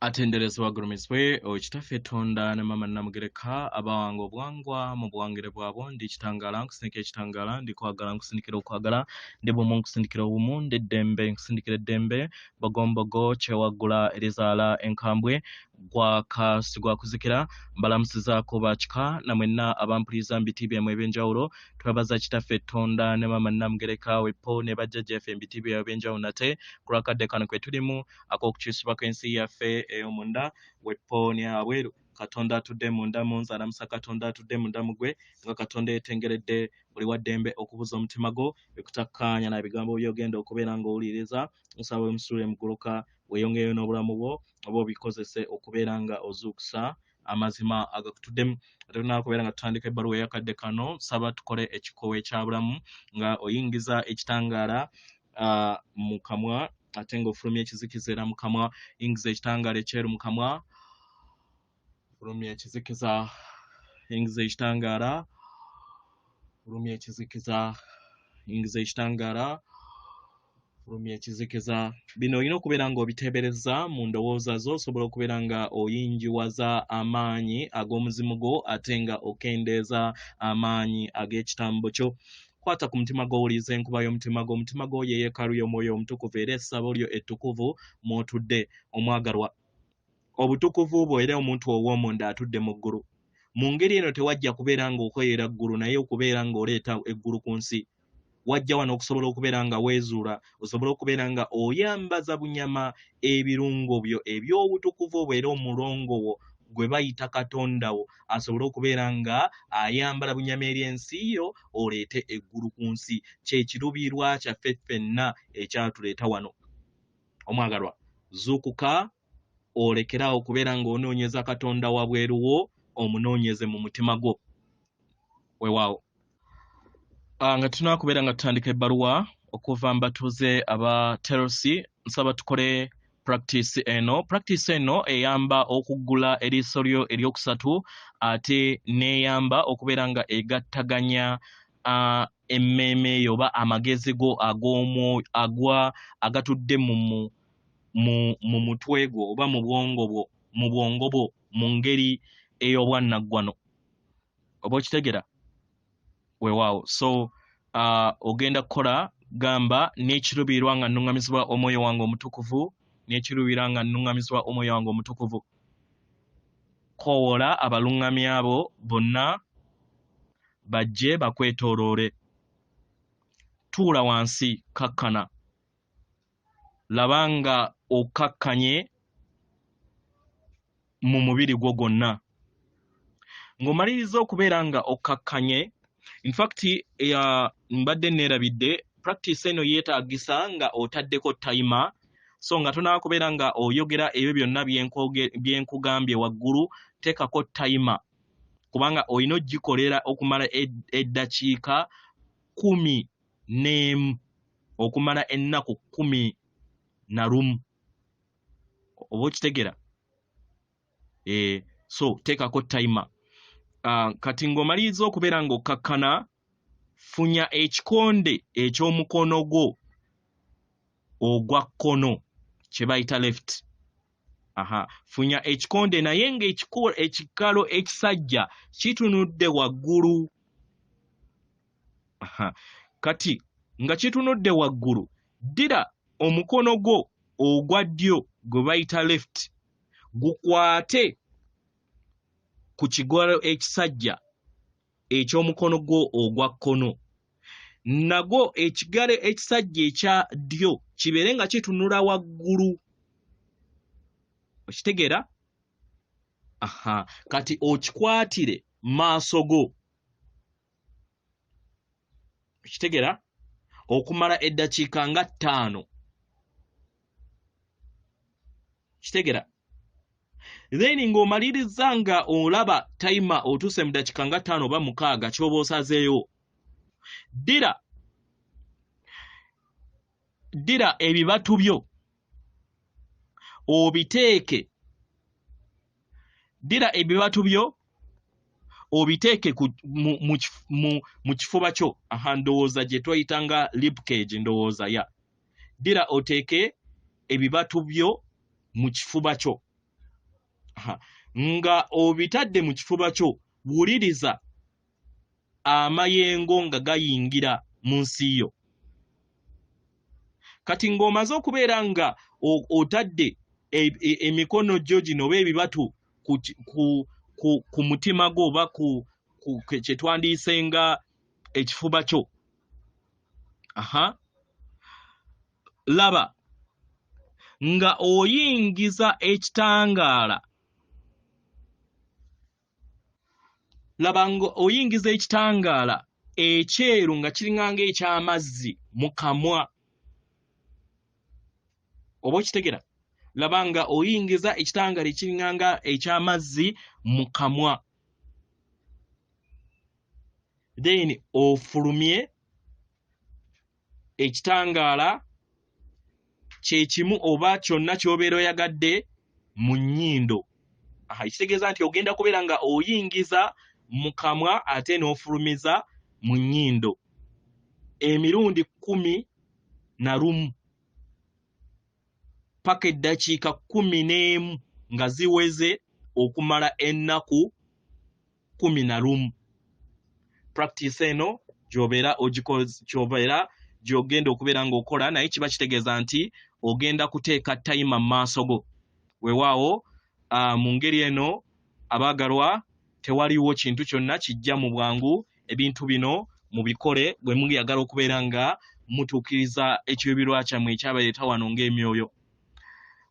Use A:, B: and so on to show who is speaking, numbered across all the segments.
A: Atendereza wagurumiswe okitaffe Tonda ne mama namugereka abawanga obuwangwa mu buwangire bwabo ndi kitangala nkusindikira ekitangala ndi kwagala nkusindikira okwagala ndi bumu nkusindikira obumu ndi ddembe nkusindikira eddembe bogombogo kyewagula erizaala enkambwe gwakasigwa kuzikira mbalamusizaako bakika namwenna abampuliriza mbitiibyammwe ebyenjawulo twebaza kitaffe Tonda ne mama namugereka wepo ne bajjajjaffe mbitiibya ebyenjawulo nate ku lwakadde kano kwe tulimu ak'okukyusibwa kw'ensi yaffe ey'omunda wepo ne abweru Katonda atudde munda munze alamusa Katonda atudde munda mugwe nga Katonda yetengeredde buli waddembe okubuza omutima gwo bikutakkaanya n'ebigambo by'ogenda okubeera ng'owuliriza nsaba omusule muguluka weeyongereyo n'obulamu bwo oba obikozese okubeera nga ozuukusa amazima agakutuddemu ate tunakubeera nga tutandika ebbaluwa ey'akadde kano nsaba tukole ekikoowa ekyabulamu nga oyingiza ekitangaala mu kamwa ate ng'ofulumya ekizikiza era mu kamwa yingiza ekitangaala ekyeru mu kamwa fulumya ekizikiza yingiza ekitangaala fulumya ekizikiza yingiza ekitangaala fulumya ekizikiza bino olina okubeera ng'obiteebereza mu ndowooza zo osobola okubeera nga oyinjiwaza amaanyi ag'omuzimu gwo ate nga okendeeza amaanyi ag'ekitambo kyo kwata ku mutima gwo owuliriza enkuba y'omutima gwo omutima gwo ye yeekaalu y'omwoyo omutukuvu era essabo lyo ettukuvu mw'otudde omwagalwa obutukuvu bwo era omuntu ow'omunda atudde mu ggulu mu ngeri eno tewajja kubeera ng'okweyera ggulu naye okubeera ng'oleeta eggulu ku nsi wajja wano okusobola okubeera nga weezuula osobola okubeera nga oyambaza bunyama ebirungo byo eby'obutukuvu bwo era omulongo wo gwe bayita Katonda wo asobole okubeera nga ayambala bunyama ery'ensi yo oleete eggulu ku nsi kyekirubirwa kyaffe ffenna ekyatuleeta wano omwagalwa zuukuka olekeraawo okubeera ng'onoonyeza Katonda wabweru wo omunoonyeze mu mutima gwo weewaawo nga tunakubeera nga tutandika ebbaluwa okuva mbatuuze aba Telosi nsaba tukole practice eno eyamba okuggula eriiso lyo eryokusatu ate neeyamba okubeera nga egattaganya emmeeme eyo oba amagezi go agatudde mu mutwe gwo oba mu bwongo bwo mu ngeri ey'obwannaggwano oba okitegeera weewaawo so ogenda kukola gamba n'ekiruubirirwa nga nnuŋŋamizibwa omwoyo wange omutukuvu n'ekiruubirirwa nga nnuŋŋamizibwa omwoyo wange omutukuvu koowoola abaluŋŋamyi abo bonna bajje bakwetooloole tuula wansi kakkana laba nga okakkanye mu mubiri gwo gwonna ng'omaliriza okubeera nga okakkanye in fact mbadde neerabidde practice eno yeetaagisa nga otaddeko timer so nga tonakubeera nga oyogera ebyo byonna byenkugambye waggulu teekako timer kubanga olina ogikolera okumala eddakiika 11 okumala ennaku 11 oba okitegeera so teekako timer kati ng'omaliriza okubeera ng'okkakkana funya ekikonde eky'omukono gwo ogwa kkono kye bayita left funya ekikonde naye ng'ekikalo ekisajja kitunudde waggulu kati nga kitunudde waggulu ddira omukono gwo ogwa ddyo gwe bayita left gukwate ku kigalo ekisajja eky'omukono gwo ogwa kkono nagwo ekigalo ekisajja ekya ddyo kibeere nga kitunula waggulu okitegeera kati okikwatire maaso go okitegeera okumala eddakiika nga 5 kitegeera then ng'omaliriza nga olaba timer otuuse mu ddakiika nga 5 oba 6 ky'oba osazeeyo ddira ebibatu byo obiteeke mu kifuba kyo ndowooza gye twayita nga rib cage ndowooza ddira oteeke ebibatu byo mu kifuba kyo nga obitadde mu kifuba kyo wuliriza amayengo nga gayingira mu nsi yo. Kati ng'omaze okubeera nga otadde emikono gyo gino oba ebibatu ku mutima gwo oba ku kye twandiise nga ekifuba kyo. Laba nga oyingiza ekitangaala. Laba nga oyingiza ekitangaala ekyeru nga kiringanga eky'amazzi mu kamwa. Oba okitegera? Laba nga oyingiza ekitangaala ekiringanga eky'amazzi mu kamwa. Then ofulumye ekitangaala kye kimu oba kyonna ky'obeera oyagadde mu nnyindo. Ekitegeeza nti ogenda kubeera nga oyingiza mu kamwa ate n'ofulumiza mu nnyindo emirundi 11 paka eddakiika 11 nga ziweze okumala ennaku 11. Practice eno gy'ogenda okubeera ng'okola, naye kiba kitegeeza nti ogenda kuteeka time mu maaso go. Weewaawo mu ngeri eno abaagalwa tewaliwo kintu kyonna kijja mu bwangu. Ebintu bino mubikole bwe muyagala okubeera nga mutuukiriza ekiruubirirwa kyammwe ekyabaleeta wano ng'emyoyo.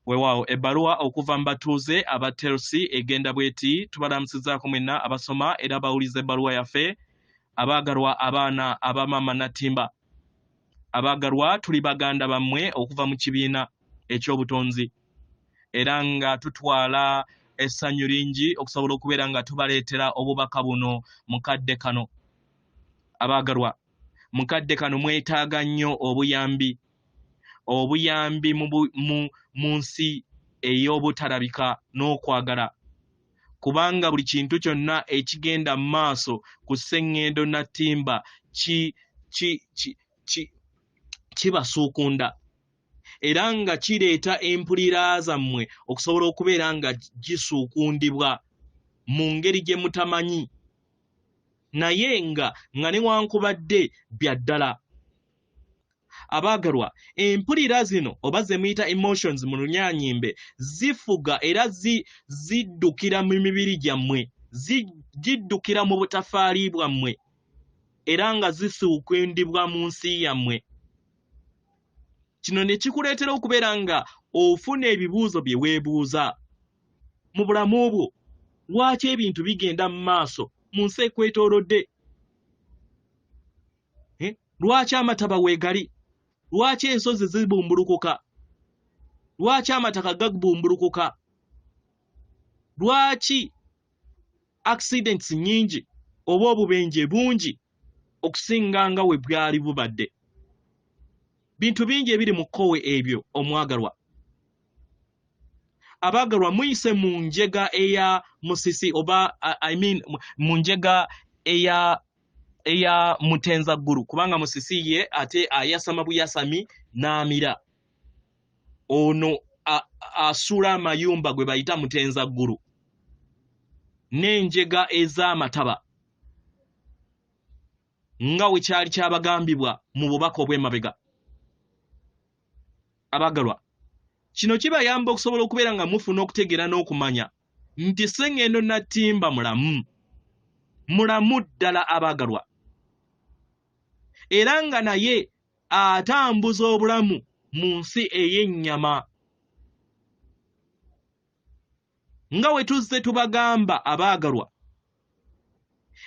A: Weewaawo ebbaluwa okuva mu batuuze aba Telosi egenda bweti. Tubalamusizaako mwenna abasoma era abawuliza ebbaluwa yaffe. Abaagalwa abaana abamaama Natimba, abaagalwa tuli baganda bammwe okuva mu kibiina eky'obutonzi, era nga tutwala essanyu lingi okusobola okubeera nga tubaleetera obubaka buno mu kadde kano. Abaagalwa, mu kadde kano mwetaaga nnyo obuyambi mu nsi ey'obutalabika n'okwagala, kubanga buli kintu kyonna ekigenda mu maaso ku sseŋŋendo Natimba kibasuukunda, era nga kireeta empulira zammwe okusobola okubeera nga gisuukundibwa mu ngeri gye mutamanyi, naye nga newankubadde bya ddala. Abaagalwa, empulira zino oba ze muyita emotions mu Lunyaanyimbe zifuga era ziddukira mu mibiri gyammwe, ziddukira mu butafaali bwammwe, era nga zisuukundibwa mu nsi yammwe. Kino ne kikuleetera okubeera nga ofuna ebibuuzo bye weebuuza mu bulamu bwo. Lwaki ebintu bigenda mu maaso mu nsi ekwetoolodde? Lwaki amataba weegali? Lwaki ensozi zibumbulukuka? Lwaki amataka gabumbulukuka? Lwaki accidents nnyingi oba obubenje bungi okusinga nga we bwali bubadde? Bintu bingi ebiri mu kkowe ebyo omwagalwa. Abaagalwa, muyise mu njega eya musisi oba mu njega eya mutenzaggulu, kubanga musisi ye ate ayasama buyasami n'amira. Ono asula amayumba gwe bayita mutenzaggulu, n'enjega ez'amataba nga we kyali kyabagambibwa mu bubaka obw'emabega. Abaagalwa, kino kibayamba okusobola okubeera nga mufuna okutegeera n'okumanya nti sseŋŋendo Natimba mulamu ddala abaagalwa, era nga naye atambuza obulamu mu nsi ey'ennyama. Nga we tuzze tubagamba abaagalwa,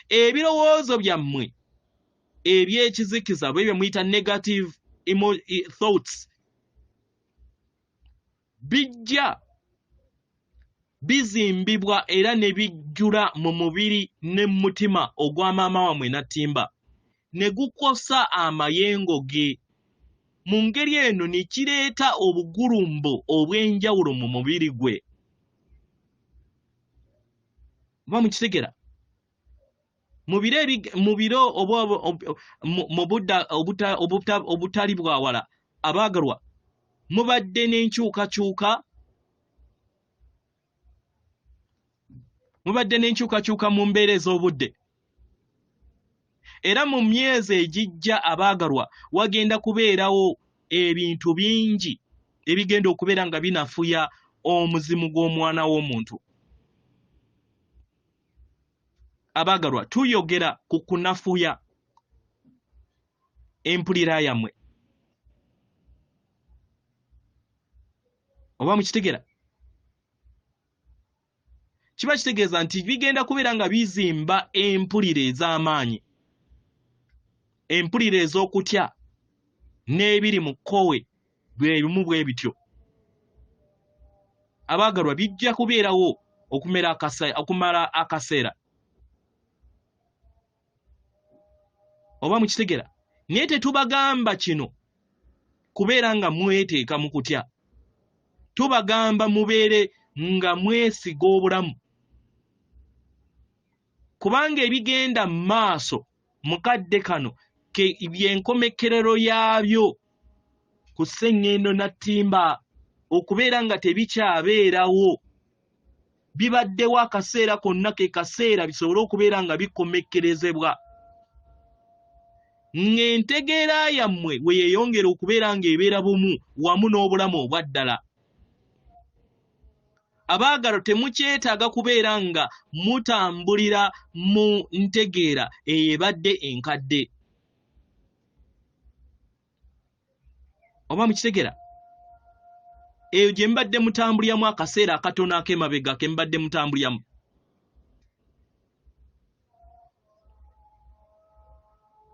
A: ebirowoozo byammwe eby'ekizikiza bwe muyita negative thoughts bijja bizimbibwa era ne bijjula mu mubiri ne mutima ogwa maama wammwe Natimba, ne gukosa amayengo ge. Mu ngeri eno ne kireeta obugulumbo obw'enjawulo mu mubiri gwe. Oba mukitegera? Mu biro mu budda obutali bwawala, abaagalwa, mubadde n'enkyukakyuka mubadde n'enkyukakyuka mu mbeera ez'obudde. Era mu myezi egijja abaagalwa wagenda kubeerawo ebintu bingi ebigenda okubeera nga binafuya omuzimu gw'omwana w'omuntu. Abaagalwa tuyogera ku kunafuya empulira yammwe. Oba mukitegera? Kiba kitegeeza nti bigenda kubeera nga bizimba empulira ez'amaanyi, empulira ez'okutya n'ebiri mu kkowe bwe bimu bwe bityo. Abaagalwa bijja kubeerawo okumala akaseera. Oba mukitegera? Naye tetubagamba kino kubeera nga mweteeka mu kutya. Tubagamba mubeere nga mwesiga obulamu. Kubanga ebigenda mu maaso mu kadde kano by'enkomekerero yaabyo ku sseŋŋendo na ttimba okubeera nga tebikyabeerawo. Bibaddewo akaseera konna ke kaseera bisobole okubeera nga bikomekkerezebwa. Ng'entegeera yammwe we yeeyongera okubeera ng'ebeera bumu wamu n'obulamu obwa ddala. Abaagalwa temukyetaaga kubeera nga mutambulira mu ntegeera eyebadde enkadde. Oba mukitegera? Eyo gye mbadde mutambuliramu akaseera akatono ak'emabega ke mbadde mutambuliramu.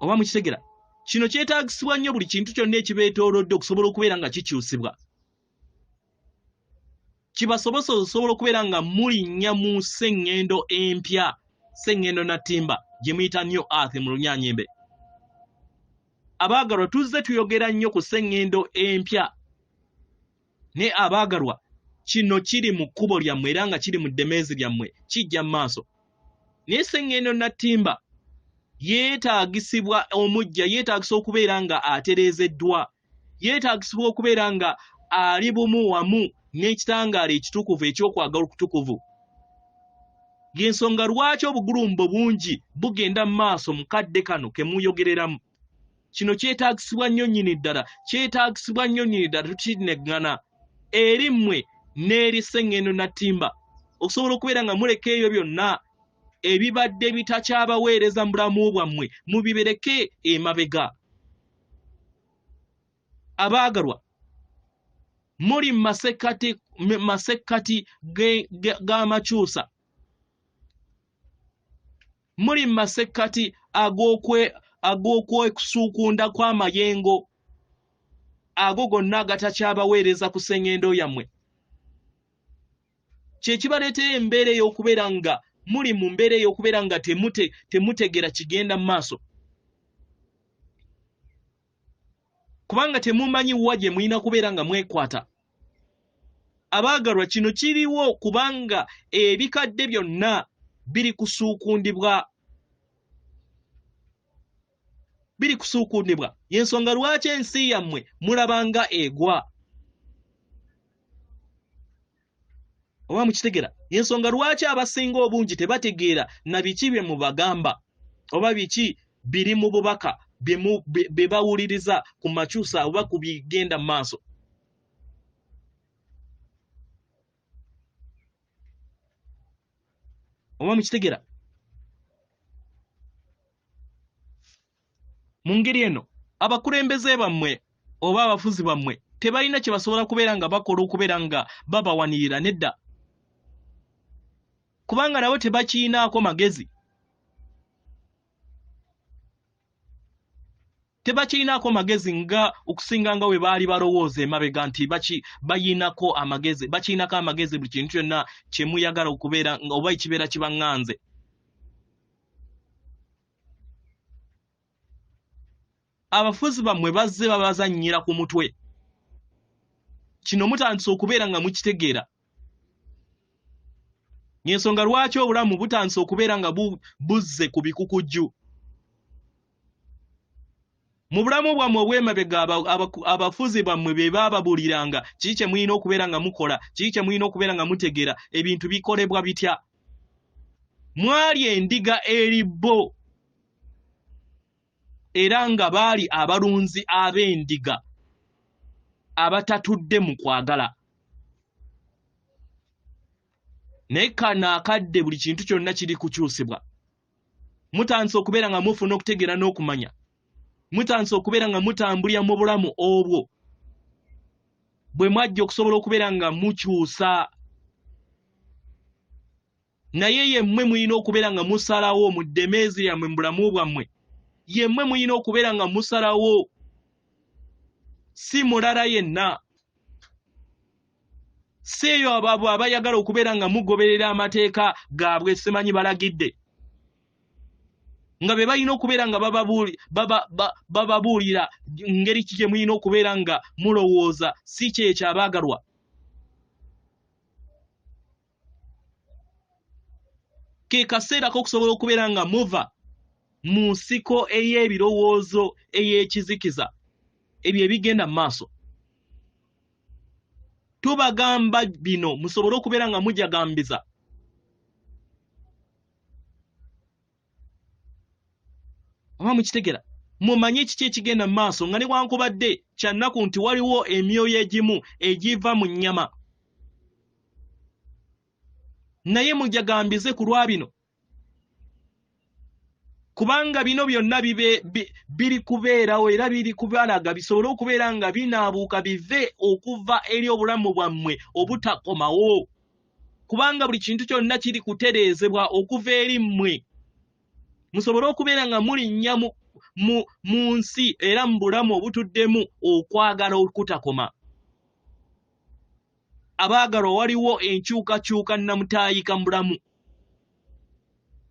A: Oba mukitegera? Kino kyetaagisibwa nnyo buli kintu kyonna ekibeetoolodde okusobola okubeera nga kikyusibwa. Kibasobose okusobola okubeera nga mulinnya mu sseŋŋendo empya, sseŋŋendo na ttimba gye muyita New Earth mu Lunyaanyimbe. Abaagalwa tuzze tuyogera nnyo ku sseŋŋendo empya. Ne abaagalwa kino kiri mu kkubo lyammwe era nga kiri mu ddemeezi lyammwe, kijja mu maaso. Naye sseŋŋendo na ttimba yeetaagisibwa omujja, yeetaagisa okubeera nga atereezeddwa, yeetaagisibwa okubeera nga ali bumu wamu n'ekitangaala ekitukuvu ekyokwagala okutukuvu. Y'ensonga lwaki obugulumbo bungi bugenda mu maaso mu kadde kano ke muyogereramu. Kino kyetaagisibwa nnyo nnyini ddala, kyetaagisibwa nnyo nnyini ddala tukineggana eri mmwe n'eri sseŋŋendo na ttimba okusobola okubeera nga muleka ebyo byonna ebibadde bitakyabaweereza mu bulamu bwammwe mubibereke emabega. Abaagalwa muli masekkati g'amakyusa, muli masekkati ag'okwekusuukunda kw'amayengo ago gonna agatakyabaweereza ku sseŋŋendo yammwe. Kye kibaleetera embeera ey'okubeera nga muli mu mbeera ey'okubeera nga temutegera kigenda mu maaso. Kubanga temumanyi wa gye mulina kubeera nga mwekwata. Abaagalwa kino kiriwo kubanga ebikadde byonna biri kusuukundibwa. Y'ensonga lwaki ensi yammwe mulabanga egwa. Oba mukitegera? Y'ensonga lwaki abasinga obungi tebategeera na biki bye mubagamba oba biki biri mu bubaka bye bawuliriza ku makyusa oba ku bigenda mu maaso. Oba mukitegera? Mu ngeri eno abakulembeze bammwe oba abafuzi bammwe tebalina kye basobola kubeera nga bakola okubeera nga babawanirira nedda. Kubanga nabo tebakiinaako magezi. Tebakiinaako magezi nga okusinga nga we baali balowooza emabega nti bakiinako amagezi buli kintu kyonna kye muyagala okubeera oba ekibeera kibaŋŋanze. Abafuzi bammwe bazze babazannyira ku mutwe. Kino mutandise okubeera nga mukitegeera. Y'ensonga lwaki obulamu butandise okubeera nga buzze ku bikukujju. Mu bulamu bwammwe obw'emabega abafuzi bammwe be baababuliranga kiki kye mulina okubeera nga mukola, kiki kye mulina okubeera nga mutegeera, ebintu bikolebwa bitya. mwali endiga eribo era nga baali abalunzi ab'endiga abatatudde mu kwagala. Naye kano akadde buli kintu kyonna kiri kukyusibwa. Mutandise okubeera nga mufuna okutegeera n'okumanya. Mutandise okubeera nga mutambulira mu bulamu obwo bwe mwajja okusobola okubeera nga mukyusa. Naye yemmwe muyina okubeera nga musalawo mu ddemeezi yammwe mu bulamu bwammwe. Yemmwe muyina okubeera nga musalawo, si mulala yenna. Si eyo abo abayagala okubeera nga mugoberera amateeka gaabwe simanyi balagidde. Nga be balina okubeera nga bababuulira ngeri ki gye muyina okubeera nga mulowooza si kyekyo abaagalwa. Ke kaseera k'okusobola okubeera nga muva mu nsiko ey'ebirowoozo ey'ekizikiza ebyo ebigenda mu maaso. Tubagamba bino musobole okubeera nga mujagambiza. Oba mukitegera mumanye kiki ekigenda mu maaso nga newankubadde kyannaku nti waliwo emyoyo egimu egiva mu nnyama. Naye mujagambize ku lwa bino. Kubanga bino byonna biri kubeerawo era biri kubalaga bisobole okubeera nga binaabuuka bive okuva eri obulamu bwammwe obutakomawo. Kubanga buli kintu kyonna kiri kutereezebwa okuva eri mmwe. Musobole okubeera nga mulinnya mu nsi era mu bulamu obutuddemu okwagala okutakoma. Abaagalwa waliwo enkyukakyuka nnamutaayika mu bulamu.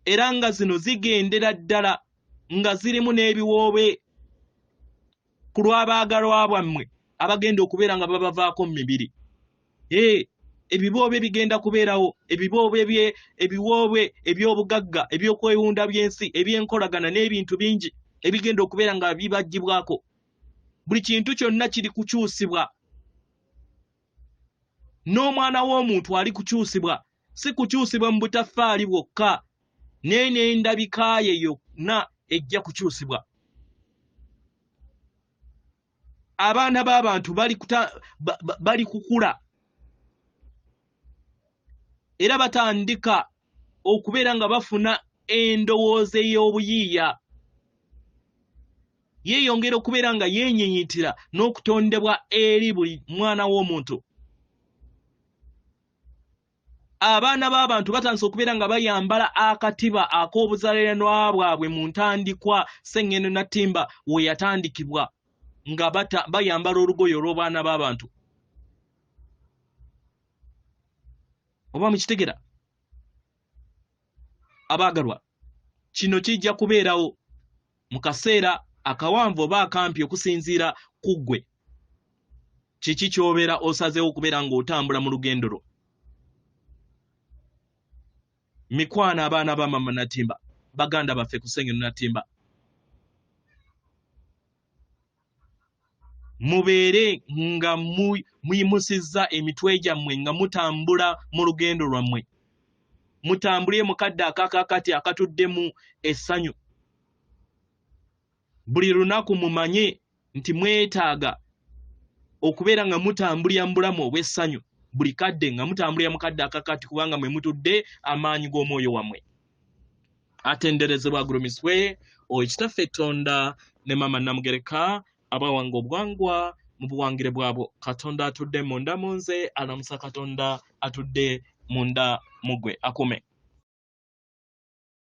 A: Era nga zino zigendera ddala nga zirimu n'ebiwoobe ku lw'abaagalwa bwammwe abagenda okubeera nga babavaako mu mibiri. Ebiboobe bigenda kubeerawo, ebiboobe eby'obugagga, ebyokwewunda by'ensi, eby'enkolagana n'ebintu bingi ebigenda okubeera nga bibaggyibwako. Buli kintu kyonna kiri kukyusibwa. N'omwana w'omuntu ali kukyusibwa, si kukyusibwa mu butaffaali bwokka, naye n'endabika ye yonna ejja kukyusibwa. Abaana b'abantu bali kukula era batandika okubeera nga bafuna endowooza ey'obuyiiya. Yeeyongera okubeera nga yeenyinyitira n'okutondebwa eri buli mwana w'omuntu. Abaana b'abantu batandise okubeera nga bayambala akatiba ak'obuzaaliranwa bwabwe mu ntandikwa Sengendo Natimba we yatandikibwa nga bayambala olugoye olw'obwana b'abantu. Oba mukitegera? Abaagalwa, kino kijja kubeerawo mu kaseera akawanvu oba akampi okusinziira ku ggwe. Kiki ky'obeera osazeewo okubeera ng'otambula mu lugendo lwo? Mikwana abaana ba mama Natimba, baganda baffe ku Sengendo Natimba, mubeere nga muyimusizza emitwe gyammwe nga mutambula mu lugendo lwammwe. Mutambule mu kadde akakakati akatuddemu essanyu. Buli lunaku mumanye nti mwetaaga okubeera nga mutambulira mu bulamu obw'essanyu. Buli kadde nga mutambulira mu kadde akakati kubanga mwe mutudde amaanyi g'omwoyo wammwe. Atenderezebwa agurumiswe Kitaffe Katonda ne mama Namugereka abawanga obuwangwa mu buwangire bwabo. Katonda atudde munda mu nze, alamusa Katonda atudde munda mu ggwe. Akume.